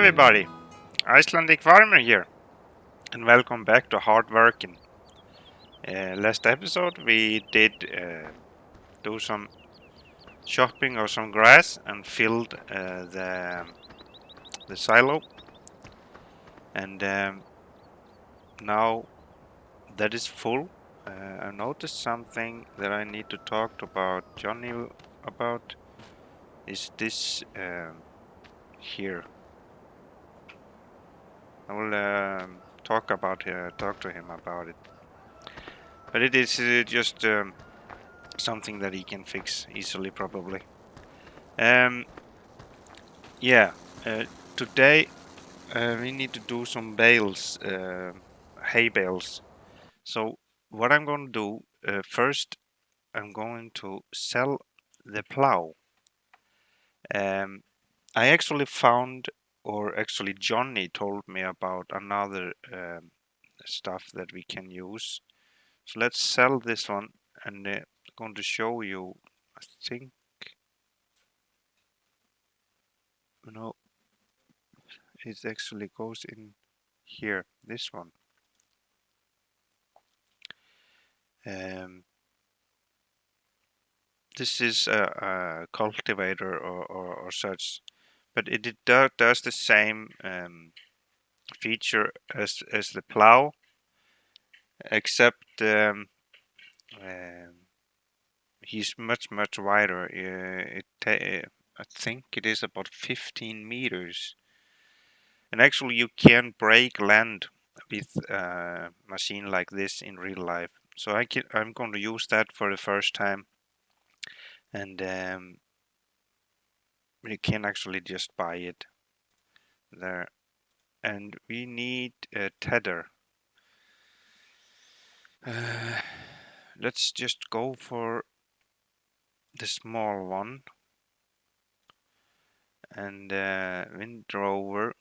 everybody, Icelandic Farmer here, and welcome back to Hard Workin. Last episode we did do some chopping of some grass and filled the silo, and now that is full. I noticed something that I need to talk about Johnny about. Is this here? I will talk to him about it. But it is just something that he can fix easily, probably. Yeah. Today we need to do some bales, hay bales. So what I'm going to do first, I'm going to sell the plow. I actually found, or actually Johnny told me about another stuff that we can use. So let's sell this one, and I'm going to show you. I think it actually goes in here. This one. This is a cultivator or such, but it does the same feature as the plow, except he's much wider. I think it is about 15 meters, and actually you can break land with a machine like this in real life. So I'm going to use that for the first time, and you can actually just buy it there. And we need a tether. Let's just go for the small one, and windrower.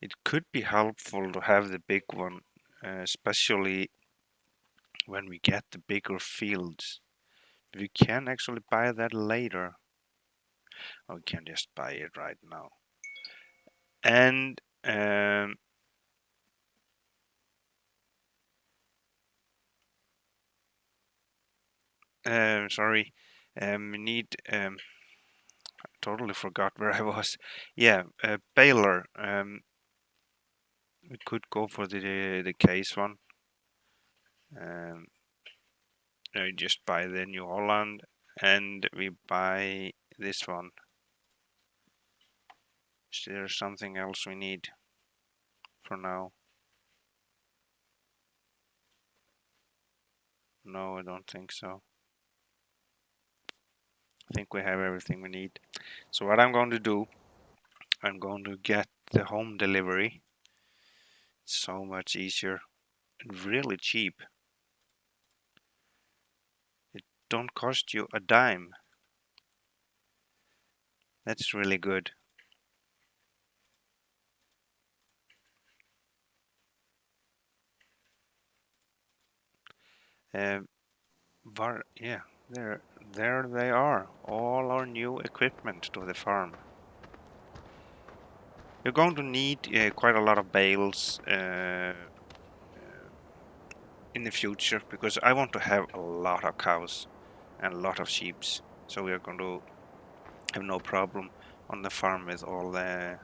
It could be helpful to have the big one, especially when we get the bigger fields. We can actually buy that later. Or we can just buy it right now. And sorry, we need. Totally forgot where I was. Yeah, baler. We could go for the case one. We just buy the New Holland, and we buy this one. Is there something else we need for now? No, I don't think so. I think we have everything we need. So what I'm going to do, I'm going to get the home delivery. It's so much easier and really cheap. It don't cost you a dime. That's really good. Yeah, there they are. All our new equipment to the farm. You're going to need quite a lot of bales in the future, because I want to have a lot of cows and a lot of sheep. So we are going to have no problem on the farm with all the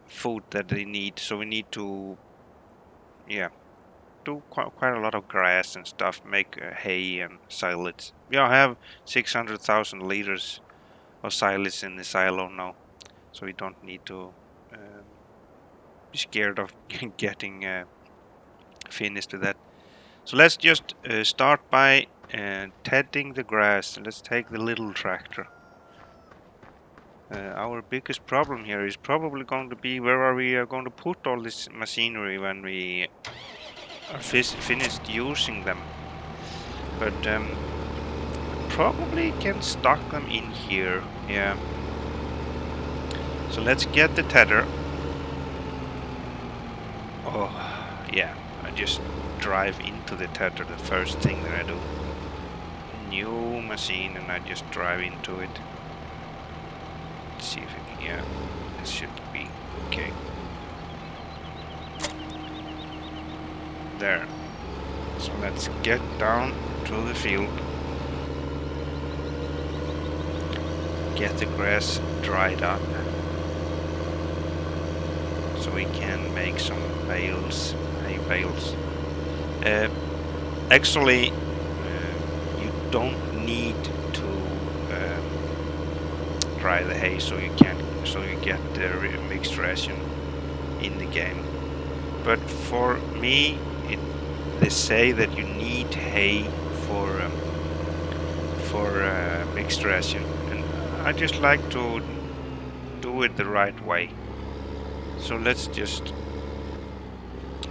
food that they need. So we need to, yeah, do quite a lot of grass and stuff, make hay and silage. We have 600,000 liters of silage in the silo now, so we don't need to be scared of getting finished with that. So let's just start by tedding the grass. Let's take the little tractor. Our biggest problem here is probably going to be where are we going to put all this machinery when we are finished using them. But probably can stock them in here. Yeah. So let's get the tether. Oh, yeah. I just drive into the tether, the first thing that I do. new machine and I just drive into it. Let's see if it, yeah, this should be okay. There. So let's get down to the field. Get the grass dried up. So we can make some bales, hay bales. Actually, you don't need to dry the hay, so you get the mixed ration in the game. But for me, they say that you need hay for mixed ration, and I just like to do it the right way. So let's just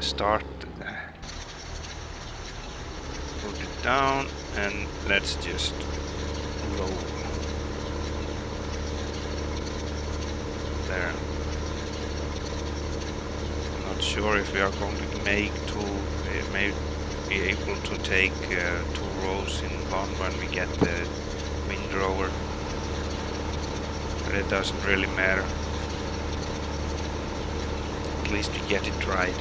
start. Put it down and let's just roll. There. I'm not sure if we are going to may be able to take 2 rows in one when we get the windrower, but it doesn't really matter. At least we get it dried.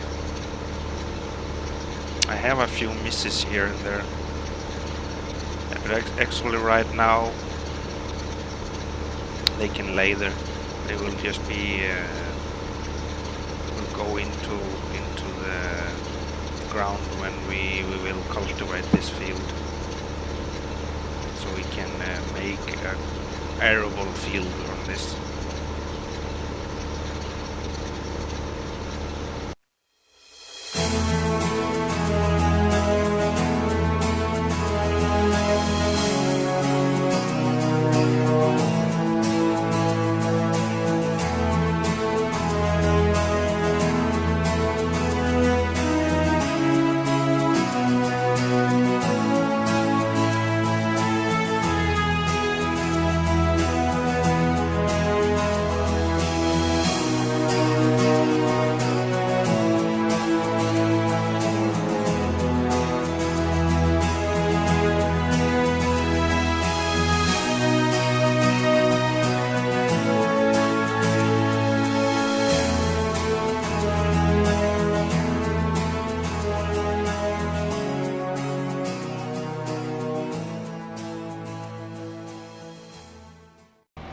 I have a few misses here and there, but actually right now they can lay there. They will just be will go into the ground when we will cultivate this field, so we can make a arable field on this.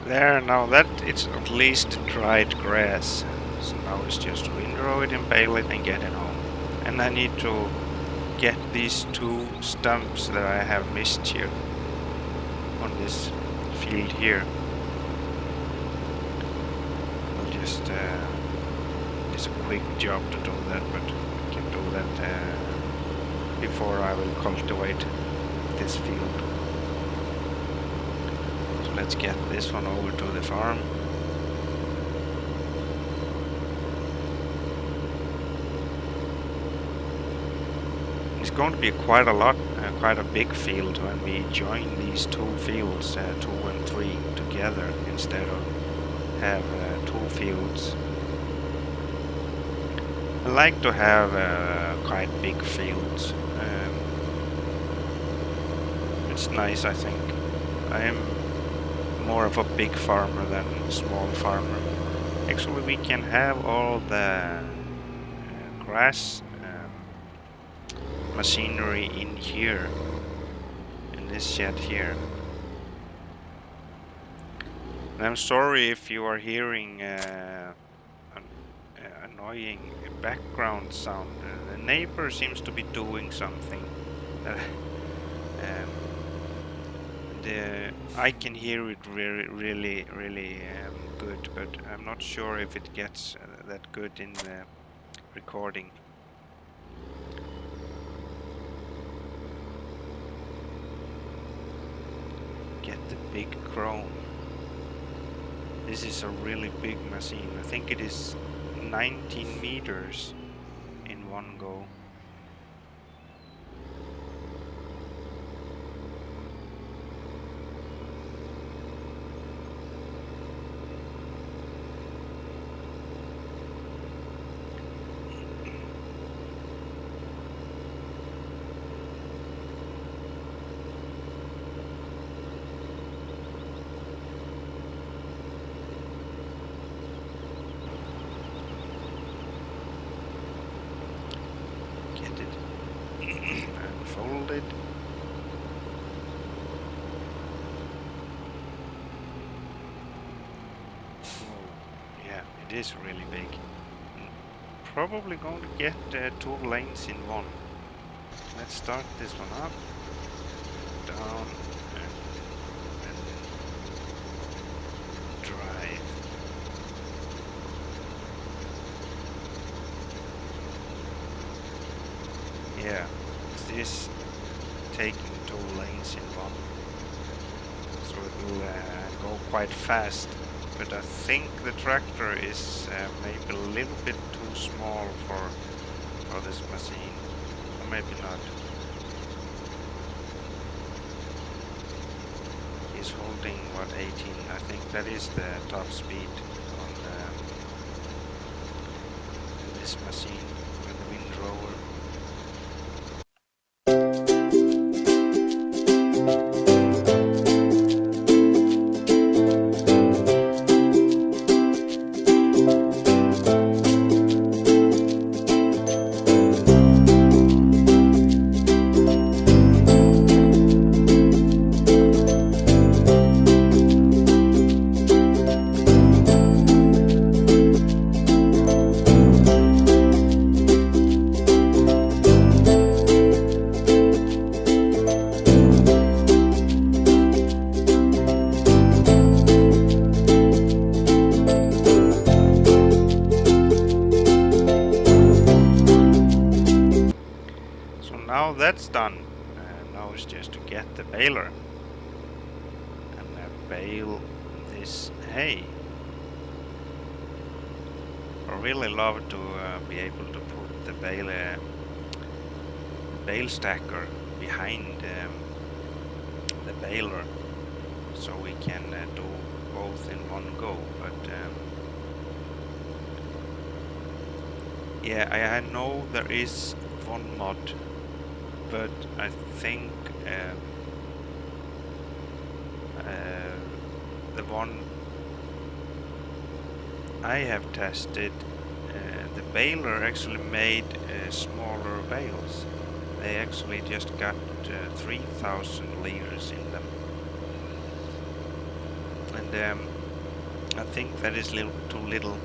There, now that it's at least dried grass. So now it's just windrow it and bale it and get it home. And I need to get these 2 stumps that I have missed here on this field here. I'll just it's a quick job to do that, but I can do that before I will cultivate this field. Let's get this one over to the farm. It's going to be quite a big field when we join these 2 fields, 2 and 3 together, instead of have 2 fields. I like to have quite big fields. It's nice, I think. I am more of a big farmer than a small farmer. Actually, we can have all the grass machinery in here, in this shed here. And I'm sorry if you are hearing an annoying background sound. The neighbor seems to be doing something. I can hear it really good, but I'm not sure if it gets that good in the recording. Get the big chrome. This is a really big machine. I think it is 19 meters in one go. It is really big. Probably going to get 2 lanes in one. Let's start this one up, down, and drive. Yeah, this taking 2 lanes in one, so it will go quite fast. But I think the tractor is maybe a little bit too small for this machine, or maybe not. He's holding what, 18? I think that is the top speed on this machine with the windrower. Now that's done. Now it's just to get the baler and bale this hay. I really love to be able to put the bale stacker behind the baler, so we can do both in one go. But yeah, I know there is one mod, but I think the one I have tested, the baler actually made smaller bales. They actually just got 3,000 liters in them, and I think that is too little.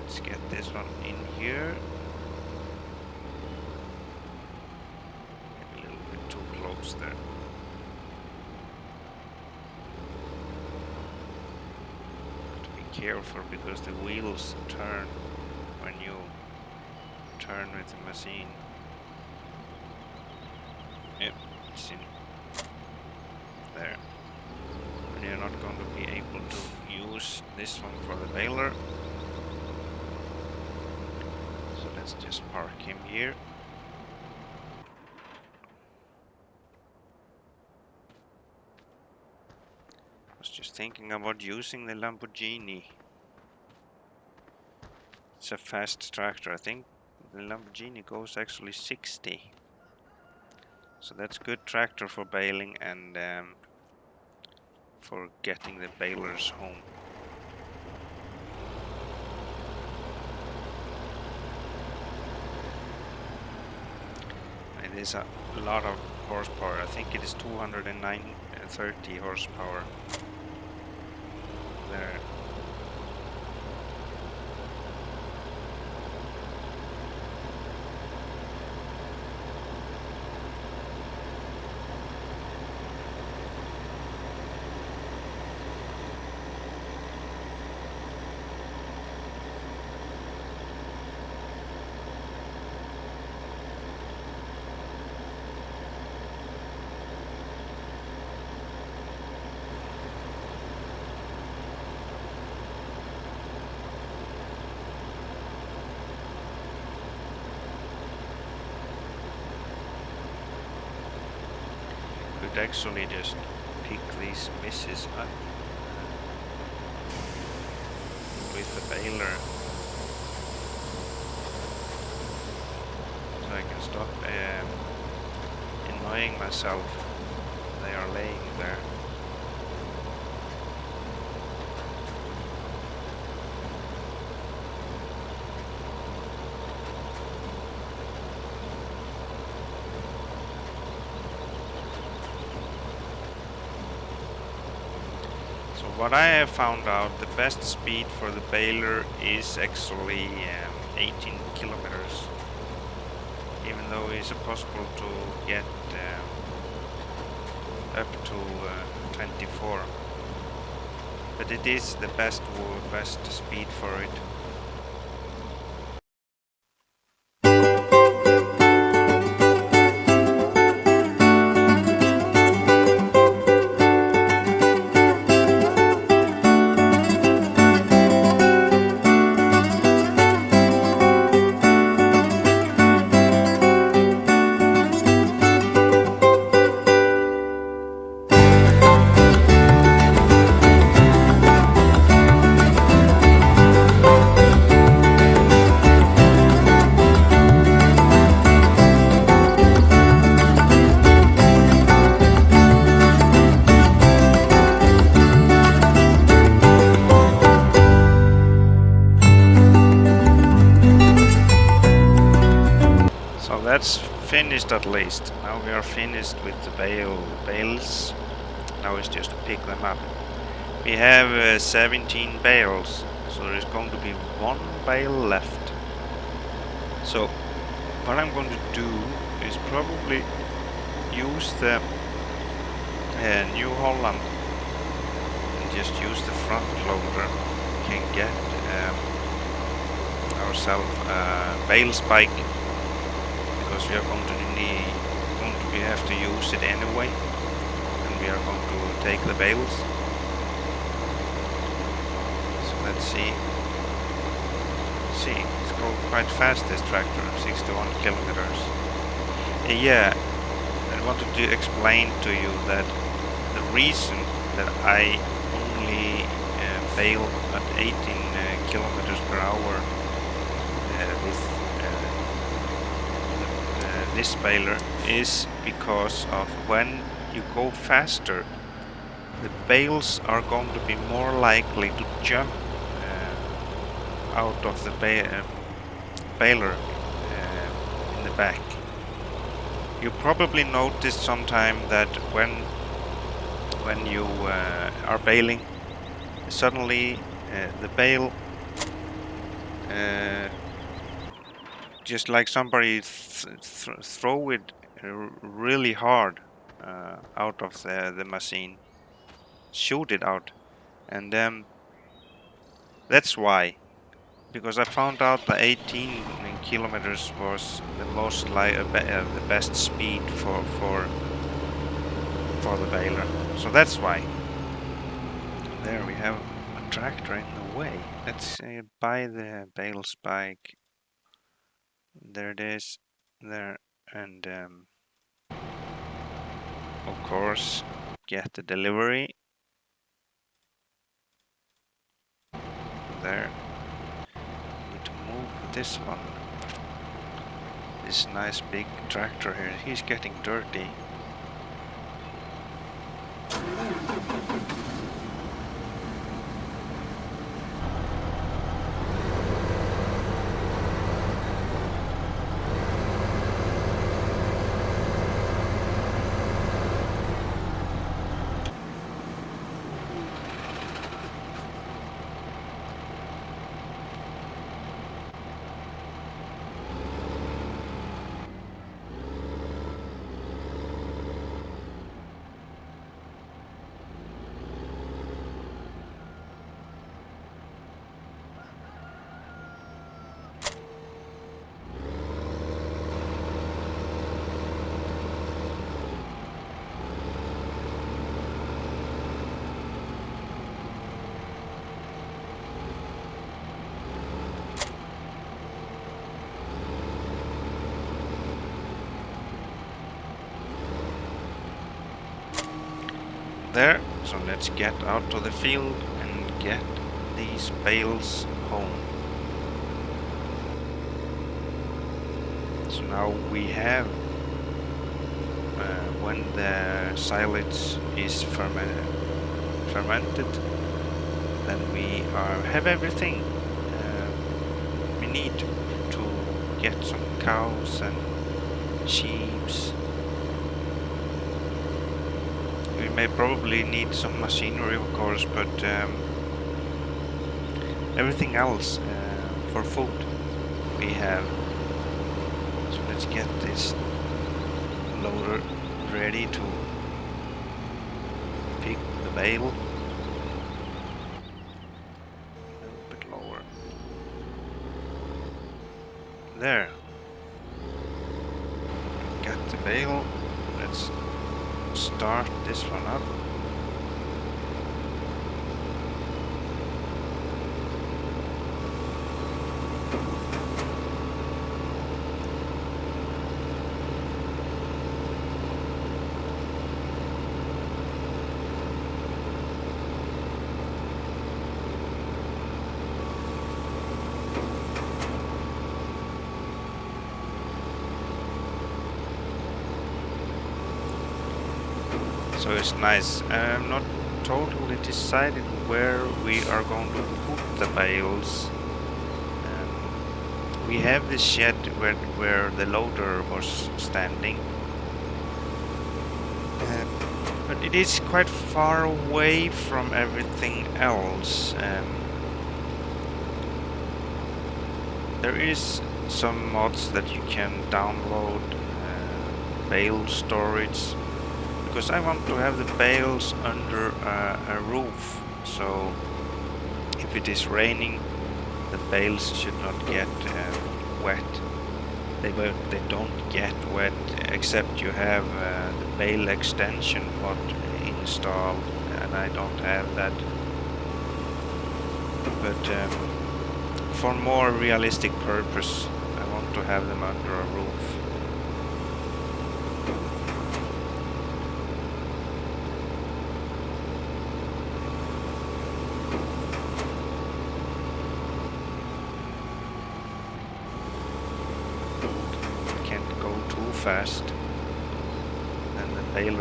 Let's get this one in here. Maybe a little bit too close there. Have to be careful because the wheels turn when you turn with the machine. Yep, it's in there. And you're not going to be able to use this one for the baler. So let's just park him here. I was just thinking about using the Lamborghini. It's a fast tractor. I think the Lamborghini goes actually 60. So that's good tractor for baling and for getting the balers home. It is a lot of horsepower. I think it is 230 horsepower there. Could actually just pick these misses up with the baler, so I can stop annoying myself. They are laying there. what I have found out, the best speed for the baler is actually 18 kilometers, even though it's possible to get up to 24. But it is the best speed for it. So that's finished at least. Now we are finished with the bales. Now it's just to pick them up. We have 17 bales, so there's going to be one bale left. So what I'm going to do is probably use the New Holland and just use the front loader. We can get ourselves a bale spike, because we are going to we have to use it anyway, and we are going to take the bales. So let's see. It's going quite fast, this tractor, 61 kilometers. Yeah, I wanted to explain to you that the reason that I only bale at 18 kilometers per hour with this baler is because of when you go faster, the bales are going to be more likely to jump out of the baler in the back. You probably noticed sometime that when you are baling, suddenly the bale, just like somebody throw it really hard out of the machine, shoot it out, and that's why. Because I found out that 18 kilometers was the most the best speed for the baler. So that's why. There we have a tractor in the way. Let's buy the bale spike. There it is. There, and of course get the delivery. There. Need to move this one. This nice big tractor here. He's getting dirty. There, so let's get out to the field and get these bales home. So now we have, when the silage is fermented, then we have everything we need to get some cows and sheep. we may probably need some machinery, of course, but everything else for food we have. So let's get this loader ready to pick the bale. A little bit lower. There. Got the bale. Let's start this one up. So it's nice. I'm not totally decided where we are going to put the bales. We have this shed where the loader was standing. But it is quite far away from everything else. There is some mods that you can download, bale storage, because I want to have the bales under a roof, so if it is raining the bales should not get wet. They don't get wet except you have the bale extension mod installed, and I don't have that. But for more realistic purpose I want to have them under a roof. Fast, and the bale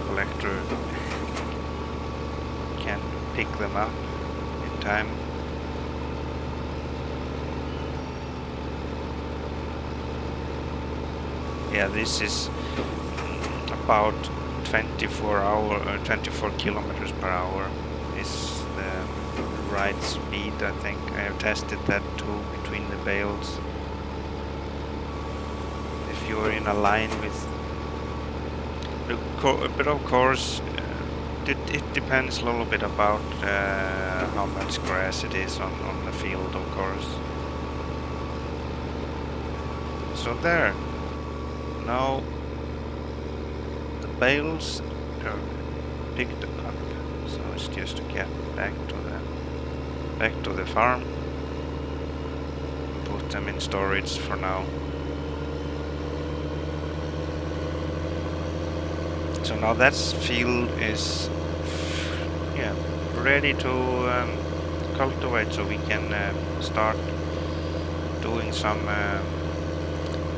collector can pick them up in time. Yeah, this is about 24 kilometers per hour is the right speed. I think I have tested that too between the bales. You're in a line with, but of course it depends a little bit about how much grass it is on the field, of course. So there, now the bales are picked up, so it's just to get back to the farm, put them in storage for now. So now that field is ready to cultivate, so we can start doing some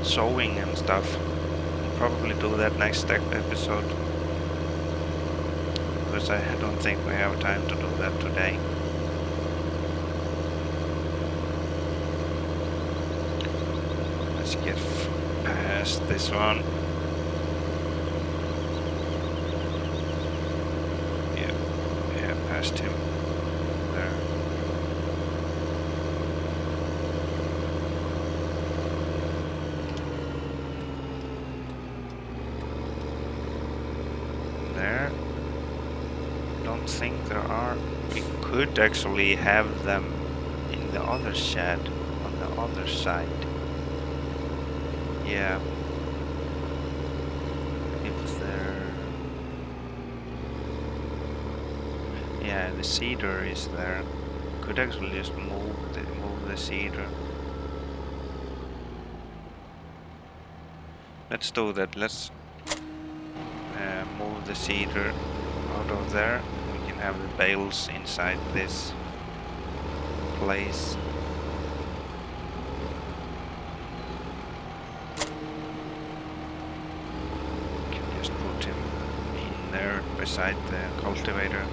sowing and stuff. We'll probably do that next episode, because I don't think we have time to do that today. Let's get past this one. Him there. There. Don't think there are. We could actually have them in the other shed on the other side. Yeah. If there. Yeah, the cedar is there. Could actually just move the cedar. Let's do that. Let's move the cedar out of there. We can have the bales inside this place. We can just put him in there beside the cultivator.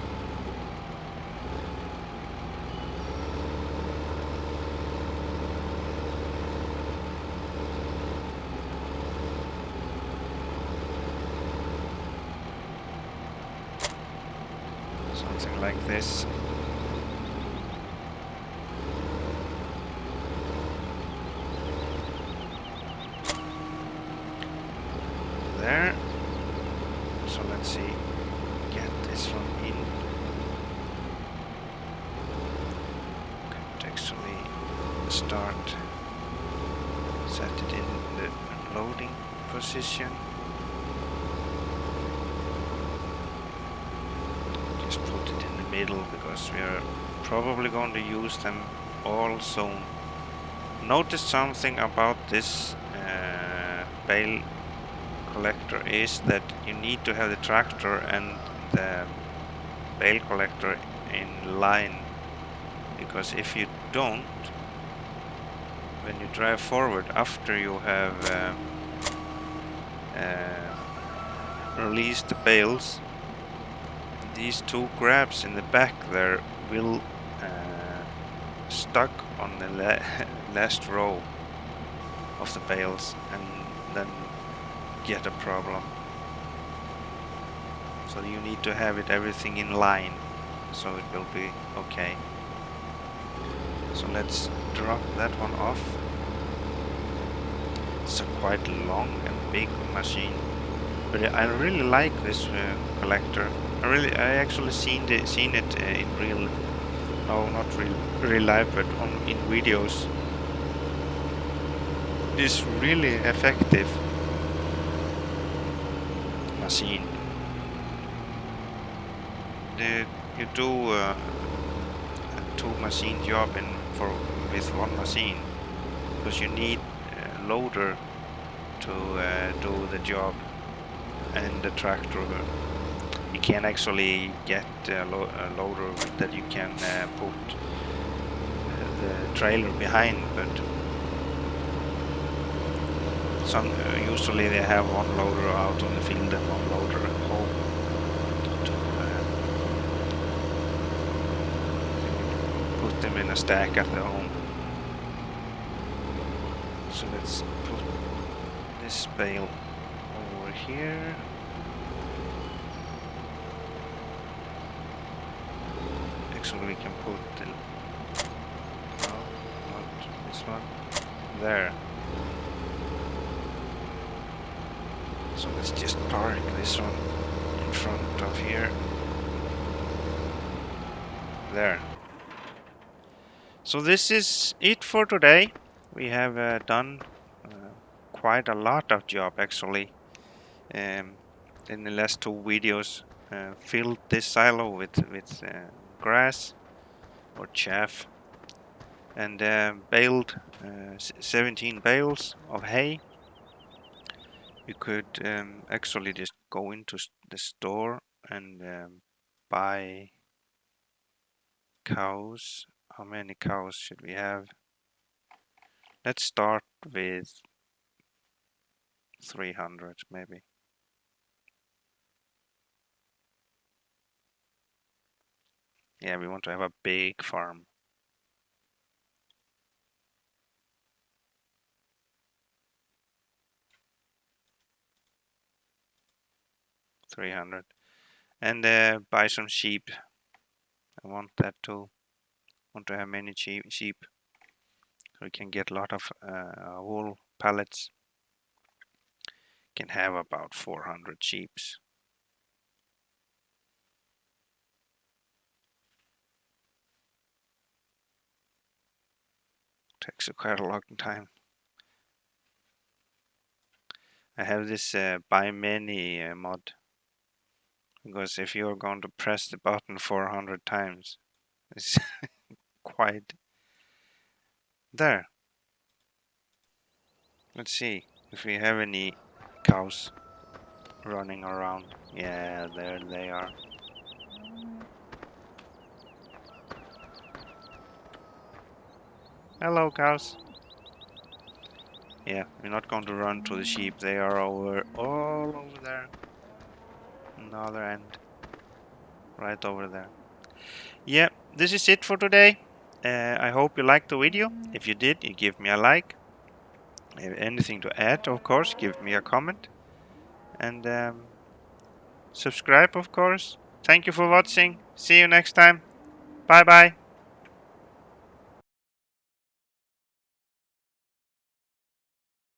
like this. There. So let's see. Get this one in. Could actually start. Set it in the unloading position. Just put it in the middle because we are probably going to use them all soon. Notice something about this bale collector is that you need to have the tractor and the bale collector in line, because if you don't, when you drive forward after you have released the bales, these two grabs in the back there will stuck on the last row of the bales and then get a problem. So you need to have everything in line, so it will be okay. So let's drop that one off. It's a quite long and big machine, but I really like this collector. I actually seen it in real, no, not real life, but in videos. It's really effective machine. You do a two machine job with one machine, because you need a loader to do the job and the tractor. You can actually get a loader that you can put the trailer behind, but usually they have one loader out on the field and one loader at home to put them in a stack at the home. So let's put this bale over here. Actually, we can put the no, not this one there. So let's just park this one in front of here. There. So this is it for today. We have done quite a lot of job actually in the last two videos. Filled this silo with grass or chaff, and baled 17 bales of hay. You could actually just go into the store and buy cows. How many cows should we have? Let's start with 300 maybe. Yeah, we want to have a big farm. 300. And buy some sheep. I want that too. Want to have many sheep. So we can get a lot of wool pallets. Can have about 400 sheeps. Takes quite a long time. I have this buy many mod, because if you're going to press the button 400 times, it's quite there. Let's see if we have any cows running around. Yeah, there they are. Hello, cows. Yeah, we're not going to run to the sheep. They are all over there. On the other end. Right over there. Yeah, this is it for today. I hope you liked the video. If you did, you give me a like. If anything to add, of course, give me a comment. And subscribe, of course. Thank you for watching. See you next time. Bye bye.